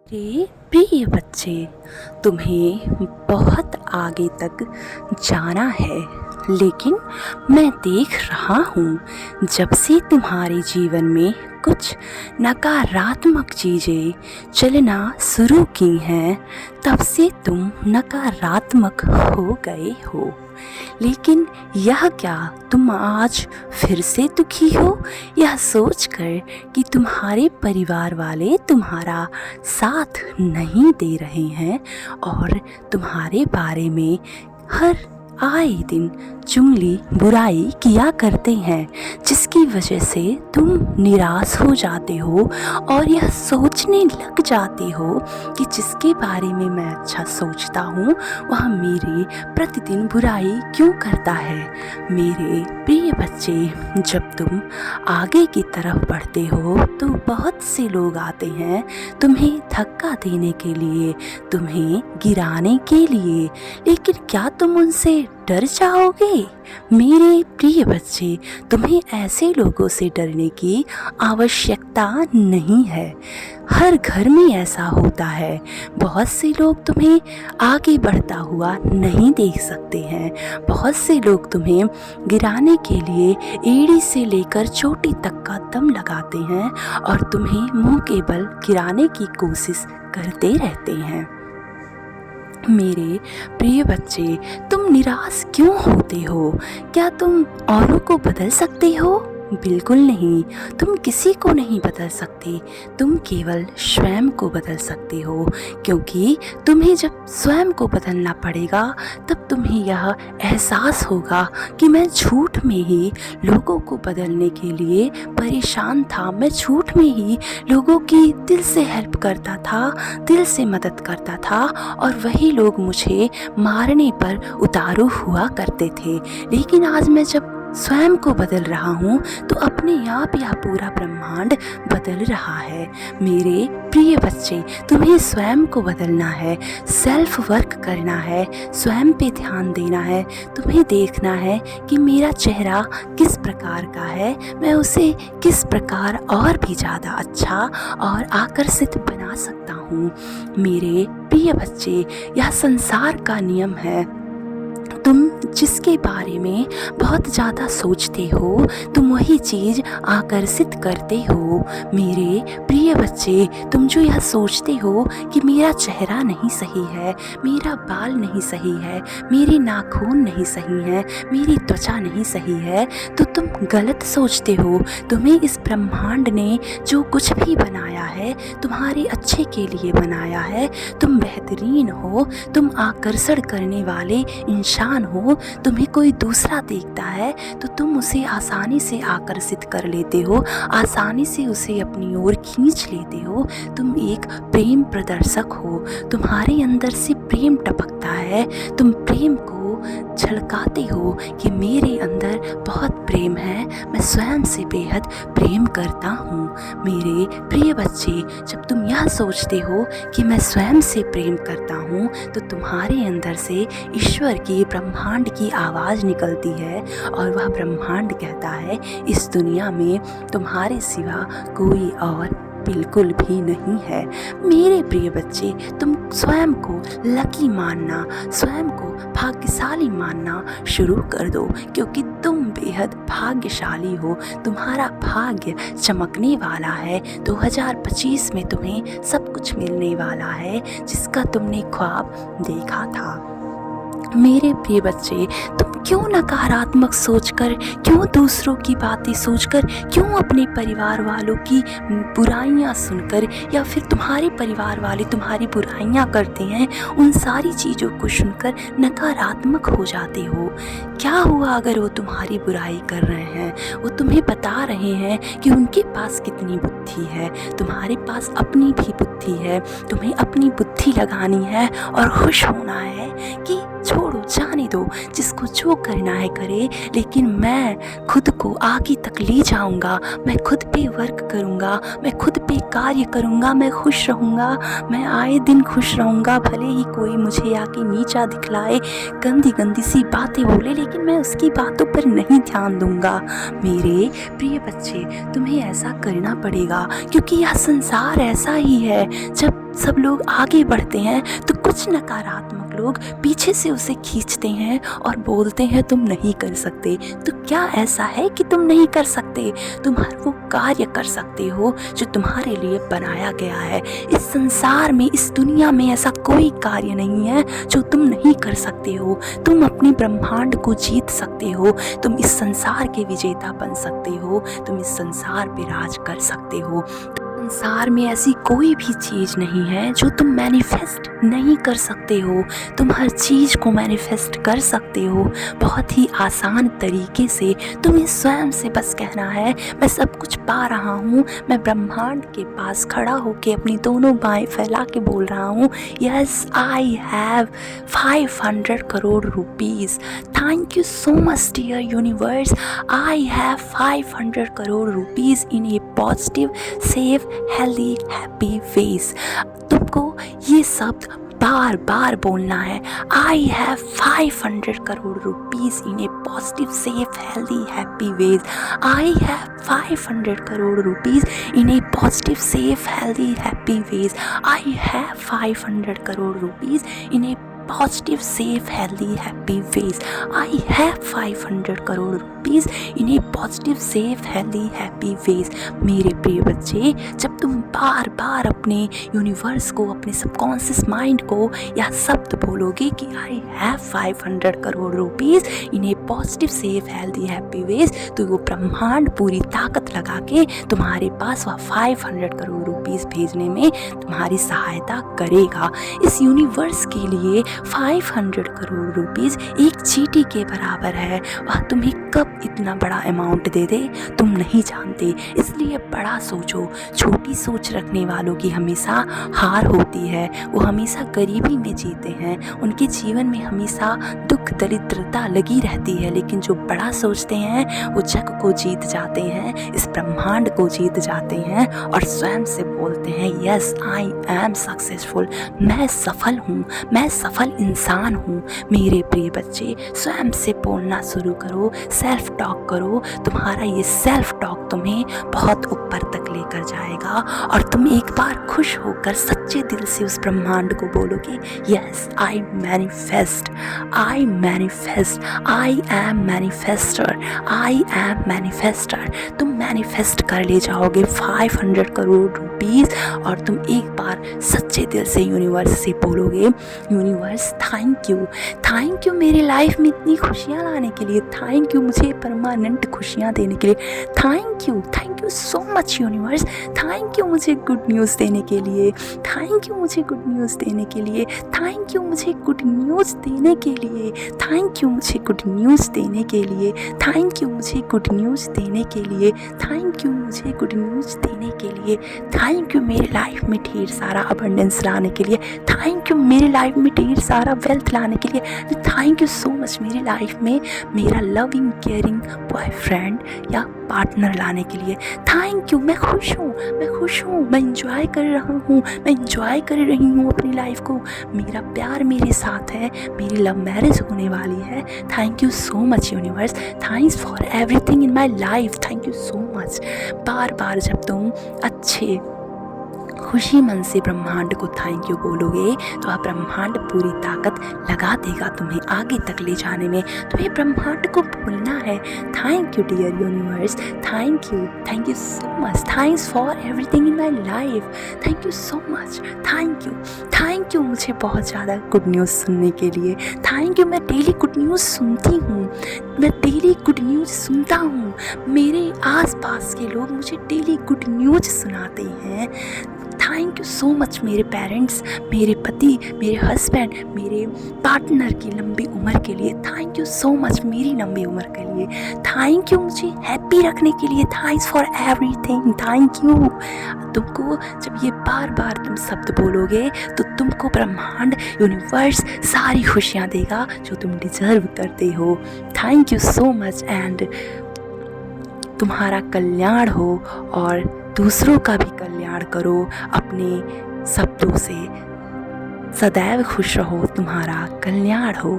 मेरे प्रिय बच्चे, तुम्हें बहुत आगे तक जाना है, लेकिन मैं देख रहा हूँ जब से तुम्हारे जीवन में कुछ नकारात्मक चीज़ें चलना शुरू की हैं, तब से तुम नकारात्मक हो गए हो। लेकिन यह क्या तुम आज फिर से दुखी हो, यह सोचकर कि तुम्हारे परिवार वाले तुम्हारा साथ नहीं दे रहे हैं और तुम्हारे बारे में हर आए दिन चुगली बुराई किया करते हैं, जिसकी वजह से तुम निराश हो जाते हो और यह सोचने लग जाते हो कि जिसके बारे में मैं अच्छा सोचता हूँ वह मेरी प्रतिदिन बुराई क्यों करता है। मेरे प्रिय बच्चे, जब तुम आगे की तरफ बढ़ते हो तो बहुत से लोग आते हैं तुम्हें धक्का देने के लिए, तुम्हें गिराने के लिए, लेकिन क्या तुम उनसे डर जाओगे? मेरे प्रिय बच्चे, तुम्हें ऐसे लोगों से डरने की आवश्यकता नहीं है। हर घर में ऐसा होता है। बहुत से लोग तुम्हें आगे बढ़ता हुआ नहीं देख सकते हैं। बहुत से लोग तुम्हें गिराने के लिए एड़ी से लेकर चोटी तक का दम लगाते हैं और तुम्हें मुंह के बल गिराने की कोशिश करते रहते हैं। मेरे प्रिय बच्चे, तुम निराश क्यों होते हो? क्या तुम औरों को बदल सकते हो? बिल्कुल नहीं, तुम किसी को नहीं बदल सकते, तुम केवल स्वयं को बदल सकते हो, क्योंकि तुम्हें जब स्वयं को बदलना पड़ेगा तब तुम्हें यह एहसास होगा कि मैं झूठ में ही लोगों को बदलने के लिए परेशान था। मैं झूठ में ही लोगों की दिल से हेल्प करता था, दिल से मदद करता था और वही लोग मुझे मारने पर उतारू हुआ करते थे। लेकिन आज मैं जब स्वयं को बदल रहा हूँ तो अपने आप यह पूरा ब्रह्मांड बदल रहा है। मेरे प्रिय बच्चे, तुम्हें स्वयं को बदलना है, सेल्फ वर्क करना है, स्वयं पे ध्यान देना है। तुम्हें देखना है कि मेरा चेहरा किस प्रकार का है, मैं उसे किस प्रकार और भी ज़्यादा अच्छा और आकर्षित बना सकता हूँ। मेरे प्रिय बच्चे, यह संसार का नियम है। तुम जिसके बारे में बहुत ज़्यादा सोचते हो तुम वही चीज़ आकर्षित करते हो। मेरे प्रिय बच्चे, तुम जो यह सोचते हो कि मेरा चेहरा नहीं सही है, मेरा बाल नहीं सही है, मेरे नाखून नहीं सही है, मेरी त्वचा नहीं सही है, तो तुम गलत सोचते हो। तुम्हें इस ब्रह्मांड ने जो कुछ भी बनाया है तुम्हारे अच्छे के लिए बनाया है। तुम बेहतरीन हो, तुम आकर्षण करने वाले इंसान हो। तुम्हें कोई दूसरा देखता है तो तुम उसे आसानी से आकर्षित कर लेते हो, आसानी से उसे अपनी ओर खींच लेते हो। तुम एक प्रेम प्रदर्शक हो, तुम्हारे अंदर से प्रेम टपकता है। तुम प्रेम को झलकाते हो कि मेरे अंदर बहुत प्रेम है, मैं स्वयं से बेहद प्रेम करता हूँ। मेरे प्रिय बच्चे, जब तुम यह सोचते हो कि मैं स्वयं से प्रेम करता हूँ तो तुम्हारे अंदर से ईश्वर की, ब्रह्मांड की आवाज़ निकलती है और वह ब्रह्मांड कहता है इस दुनिया में तुम्हारे सिवा कोई और बिल्कुल भी नहीं है। मेरे प्रिय बच्चे, तुम स्वयं को लकी मानना, स्वयं को भाग्यशाली मानना शुरू कर दो, क्योंकि तुम बेहद भाग्यशाली हो। तुम्हारा भाग्य चमकने वाला है। 2025 में तुम्हें सब कुछ मिलने वाला है जिसका तुमने ख्वाब देखा था। मेरे प्रिय बच्चे, तुम क्यों नकारात्मक सोचकर, क्यों दूसरों की बातें सोचकर, क्यों अपने परिवार वालों की बुराइयां सुनकर या फिर तुम्हारे परिवार वाले तुम्हारी बुराइयां करते हैं, उन सारी चीज़ों को सुनकर नकारात्मक हो जाते हो? क्या हुआ अगर वो तुम्हारी बुराई कर रहे हैं? वो तुम्हें बता रहे हैं कि उनके पास कितनी बुद्धि है, तुम्हारे पास अपनी भी बुद्धि है। तुम्हें अपनी बुद्धि लगानी है और खुश होना है कि छोड़ो, जाने दो, जिसको जो करना है करे, लेकिन मैं खुद को आगे तक ले जाऊंगा। मैं खुद पे वर्क करूंगा, मैं खुद पे कार्य करूंगा, मैं खुश रहूंगा, मैं आए दिन खुश रहूंगा। भले ही कोई मुझे आके नीचा दिखलाए, गंदी गंदी सी बातें बोले, लेकिन मैं उसकी बातों पर नहीं ध्यान दूंगा। मेरे प्रिय बच्चे, तुम्हें ऐसा करना पड़ेगा, क्योंकि यह संसार ऐसा ही है। जब सब लोग आगे बढ़ते हैं तो कुछ नकारात्मक लोग पीछे से उसे खींचते हैं और बोलते हैं तुम नहीं कर सकते। तो क्या ऐसा है कि तुम नहीं कर सकते? तुम हर वो कार्य कर सकते हो जो तुम्हारे लिए बनाया गया है। इस संसार में, इस दुनिया में ऐसा कोई कार्य नहीं है जो तुम नहीं कर सकते हो। तुम अपने ब्रह्मांड को जीत सकते हो, तुम इस संसार के विजेता बन सकते हो, तुम इस संसार पे राज कर सकते हो। संसार में ऐसी कोई भी चीज़ नहीं है जो तुम मैनिफेस्ट नहीं कर सकते हो। तुम हर चीज़ को मैनिफेस्ट कर सकते हो बहुत ही आसान तरीके से। तुम्हें स्वयं से बस कहना है मैं सब कुछ पा रहा हूँ। मैं ब्रह्मांड के पास खड़ा होकर अपनी दोनों बाहें फैला के बोल रहा हूँ yes I have 500 crore rupees. Thank you so much dear universe. I have 500 crore rupees in a positive safe healthy happy ways. तुमको ये शब्द बार बार बोलना है। I have 500 crore rupees in a positive safe healthy happy ways. I have 500 crore rupees in a positive safe healthy happy ways. I have 500 crore rupees in a positive safe healthy happy ways. I have 500 crore rupees in a positive safe healthy happy ways. मेरे प्रिय बच्चे, जब तुम बार बार अपने universe को, अपने subconscious mind को यह शब्द बोलोगे कि I have 500 crore rupees in a positive safe healthy happy ways, तो वो ब्रह्मांड पूरी ताकत लगा के तुम्हारे पास वह 500 करोड़ रुपीज़ भेजने में तुम्हारी सहायता करेगा। इस यूनिवर्स के लिए 500 करोड़ रुपीज़ एक चींटी के बराबर है। वह तुम्हें कब इतना बड़ा अमाउंट दे दे तुम नहीं जानते, इसलिए बड़ा सोचो। छोटी सोच रखने वालों की हमेशा हार होती है। वो हमेशा गरीबी में जीते हैं, उनके जीवन में हमेशा दुख दरिद्रता लगी रहती है। लेकिन जो बड़ा सोचते हैं वो जग को जीत जाते हैं, इस ब्रह्मांड को जीत जाते हैं और स्वयं से बोलते हैं यस आई एम सक्सेसफुल। मैं सफल हूँ, मैं सफल इंसान हूँ। मेरे प्रिय बच्चे, स्वयं से बोलना शुरू करो, सेल्फ टॉक करो। तुम्हारा ये सेल्फ टॉक तुम्हें बहुत ऊपर तक लेकर जाएगा और तुम एक बार खुश होकर सच्चे दिल से उस ब्रह्मांड को बोलोगे yes I manifest, I manifest, I am manifester, I am manifester. तुम मैनिफेस्ट कर ले जाओगे 500 करोड़ रुपीज़ और तुम एक बार सच्चे दिल से यूनिवर्स से बोलोगे यूनिवर्स थैंक यू मेरे लाइफ में इतनी खुशियाँ लाने के लिए, थैंक यू मुझे परमानेंट खुशियाँ देने के लिए, thank you so much universe, thank you मुझे गुड न्यूज़ देने के लिए, थैंक यू मुझे गुड न्यूज़ देने के लिए, थैंक यू मुझे गुड न्यूज़ देने के लिए, थैंक यू मुझे गुड न्यूज़ देने के लिए, थैंक यू मुझे गुड न्यूज़ देने के लिए, थैंक यू मुझे गुड न्यूज़ देने के लिए, थैंक यू मेरे लाइफ में ढेर सारा अबंडेंस लाने के लिए, थैंक यू मेरे लाइफ में ढेर सारा वेल्थ लाने के लिए, थैंक यू सो मच मेरी लाइफ में मेरा लविंग केयरिंग बॉयफ्रेंड या पार्टनर लाने के लिए, थैंक यू। मैं खुश हूँ, मैं इंजॉय कर रहा हूँ, मैं इंजॉय कर रही हूँ अपनी लाइफ को। मेरा प्यार मेरे साथ है, मेरी लव मैरिज होने वाली है। Thank you so much universe, thanks for everything in my life, thank you so much. बार बार जब तुम अच्छे खुशी मन से ब्रह्मांड को थैंक यू बोलोगे तो वह ब्रह्मांड पूरी ताकत लगा देगा तुम्हें आगे तक ले जाने में। तुम्हें ब्रह्मांड को बोलना है thank you dear universe, thank you so much, thanks for everything in my life, thank you so much, thank you मुझे बहुत ज़्यादा गुड न्यूज़ सुनने के लिए, थैंक यू। मैं डेली गुड न्यूज़ सुनती हूँ, मैं डेली गुड न्यूज़ सुनता हूँ, मेरे आसपास के लोग मुझे डेली गुड न्यूज़ सुनाते हैं। थैंक यू सो मच मेरे पेरेंट्स, मेरे पति, मेरे हस्बैंड, मेरे पार्टनर की लंबी उम्र के लिए, थैंक यू सो मच मेरी लंबी उम्र के लिए, थैंक यू मुझे हैप्पी रखने के लिए, thanks for everything, thank you. तुमको जब ये बार बार तुम शब्द बोलोगे तो तुमको ब्रह्मांड यूनिवर्स सारी खुशियाँ देगा जो तुम डिजर्व करते हो। Thank you so much and तुम्हारा कल्याण हो और दूसरों का भी कल्याण करो। अपने शब्दों से सदैव खुश रहो, तुम्हारा कल्याण हो।